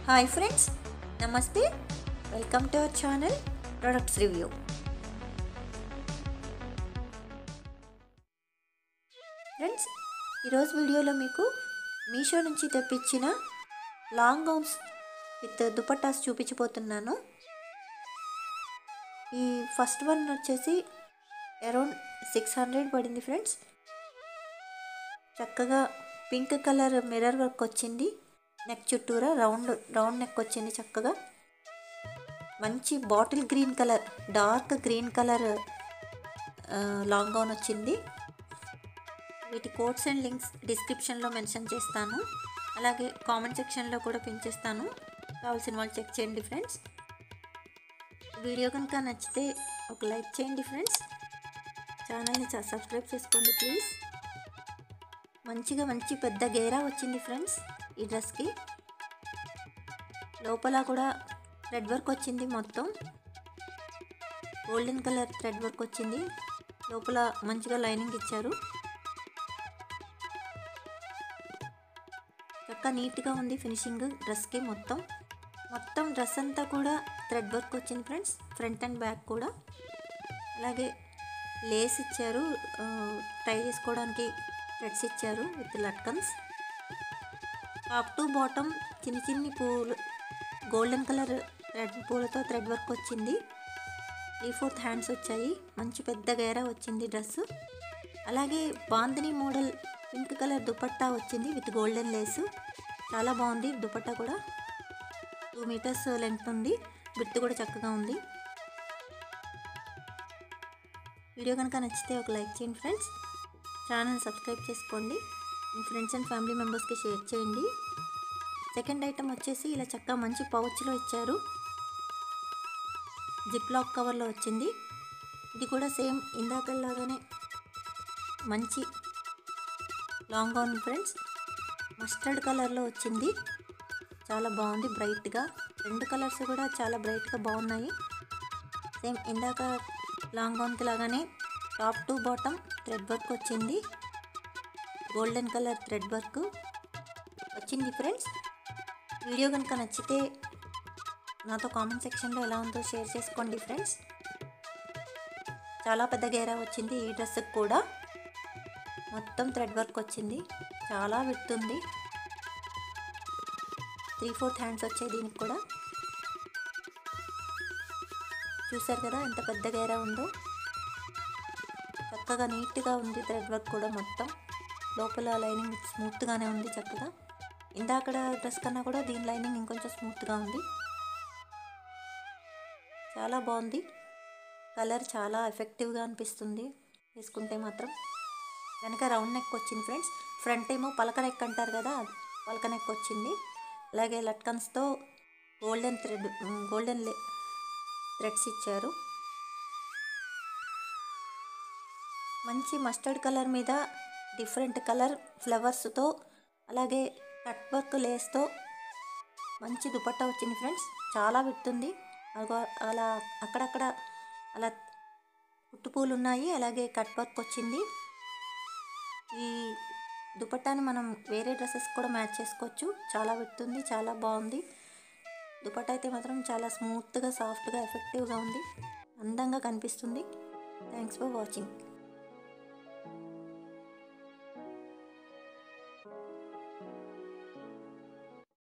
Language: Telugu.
హాయ్ ఫ్రెండ్స్, నమస్తే. Welcome to our channel products review. Friends, ఈరోజు వీడియోలో మీకు మీషో నుంచి తెప్పించిన లాంగ్ గౌన్స్ విత్ దుపట్టాస్ చూపించబోతున్నాను. ఈ ఫస్ట్ వన్ వచ్చేసి అరౌండ్ 600 పడింది ఫ్రెండ్స్. చక్కగా పింక్ కలర్ మిర్రర్ వర్క్ వచ్చింది. నెక్ చుట్టూరా రౌండ్ నెక్ వచ్చింది. చక్కగా మంచి bottle green colour, dark green colour long gown వచ్చింది. వీటి కోడ్స్ అండ్ లింక్స్ డిస్క్రిప్షన్లో మెన్షన్ చేస్తాను, అలాగే కామెంట్ సెక్షన్లో కూడా పిన్ చేస్తాను. కావాల్సిన వాళ్ళు చెక్ చేయండి ఫ్రెండ్స్. వీడియో కనుక నచ్చితే ఒక లైక్ చేయండి ఫ్రెండ్స్. ఛానల్ని సబ్స్క్రైబ్ చేసుకోండి ప్లీజ్. మంచి పెద్ద గేరా వచ్చింది ఫ్రెండ్స్. ఈ డ్రెస్కి లోపల కూడా థ్రెడ్ వర్క్ వచ్చింది. మొత్తం గోల్డెన్ కలర్ థ్రెడ్ వర్క్ వచ్చింది. లోపల మంచిగా లైనింగ్ ఇచ్చారు. చక్కగా నీట్గా ఉంది ఫినిషింగ్ డ్రెస్కి. మొత్తం డ్రెస్ అంతా కూడా థ్రెడ్ వర్క్ వచ్చింది ఫ్రెండ్స్. ఫ్రంట్ అండ్ బ్యాక్ కూడా. అలాగే లేస్ ఇచ్చారు, టై చేసుకోవడానికి థ్రెడ్స్ ఇచ్చారు with latkans. Top to bottom చిన్ని పూలు, గోల్డెన్ కలర్ పూలతో థ్రెడ్ వర్క్ వచ్చింది. 3/4 హ్యాండ్స్ వచ్చాయి. మంచి పెద్ద గేరా వచ్చింది డ్రెస్. అలాగే bandhani model pink colour dupatta వచ్చింది విత్ గోల్డెన్ లేసు. చాలా బాగుంది దుపట్టా కూడా. 2 మీటర్స్ లెంగ్త్ ఉంది. విడ్త్ కూడా చక్కగా ఉంది. వీడియో కనుక నచ్చితే ఒక లైక్ చేయండి ఫ్రెండ్స్. ఛానల్ సబ్స్క్రైబ్ చేసుకోండి. మీ ఫ్రెండ్స్ అండ్ ఫ్యామిలీ మెంబర్స్కి షేర్ చేయండి. సెకండ్ ఐటమ్ వచ్చేసి ఇలా చక్కగా మంచి పౌచ్లో ఇచ్చారు. జిప్ లాక్ కవర్లో వచ్చింది. ఇది కూడా సేమ్ ఇందాకలాగానే మంచి లాంగ్ గౌన్ ఫ్రెండ్స్. మస్టర్డ్ కలర్లో వచ్చింది. చాలా బాగుంది బ్రైట్గా. 2 కలర్స్ కూడా చాలా బ్రైట్గా బాగున్నాయి. సేమ్ ఇందాక లాంగ్ గౌన్కి లాగానే top to bottom thread work వచ్చింది. గోల్డెన్ కలర్ థ్రెడ్ వర్క్ వచ్చింది ఫ్రెండ్స్. వీడియో కనుక నచ్చితే నాతో కామెంట్ సెక్షన్లో ఎలా ఉందో షేర్ చేసుకోండి ఫ్రెండ్స్. చాలా పెద్ద గేరా వచ్చింది ఈ డ్రెస్కి కూడా. మొత్తం థ్రెడ్ వర్క్ వచ్చింది. చాలా విడ్త్ ఉంది. 3/4 హ్యాండ్స్ వచ్చాయి దీనికి కూడా. చూసారు కదా ఎంత పెద్ద గేరా ఉందో. చక్కగా నీట్గా ఉంది థ్రెడ్ వర్క్ కూడా. మొత్తం లోపల లైనింగ్ స్మూత్గానే ఉంది చక్కగా. ఇందాక డ్రెస్ కన్నా కూడా దీని లైనింగ్ ఇంకొంచెం స్మూత్గా ఉంది. చాలా బాగుంది. కలర్ చాలా ఎఫెక్టివ్గా అనిపిస్తుంది వేసుకుంటే మాత్రం. వెనక రౌండ్ నెక్ వచ్చింది ఫ్రెండ్స్. ఫ్రంట్ ఏమో పలక నెక్ అంటారు కదా, పలక నెక్ వచ్చింది. అలాగే లట్కన్స్తో గోల్డెన్ థ్రెడ్స్ ఇచ్చారు. మంచి మస్టర్డ్ కలర్ మీద డిఫరెంట్ కలర్ ఫ్లవర్స్తో, అలాగే కట్ వర్క్ లేస్తో మంచి దుపట్టా వచ్చింది ఫ్రెండ్స్. చాలా విడుతుంది. అలా అక్కడక్కడ అలా పుట్టుపూలు ఉన్నాయి. అలాగే కట్ వర్క్ వచ్చింది. ఈ దుపట్టాని మనం వేరే డ్రెస్సెస్ కూడా మ్యాచ్ చేసుకోవచ్చు. చాలా విడుతుంది. చాలా బాగుంది దుపట్టా అయితే మాత్రం. చాలా స్మూత్గా, సాఫ్ట్గా, ఎఫెక్టివ్గా ఉంది. అందంగా కనిపిస్తుంది. Thanks for watching.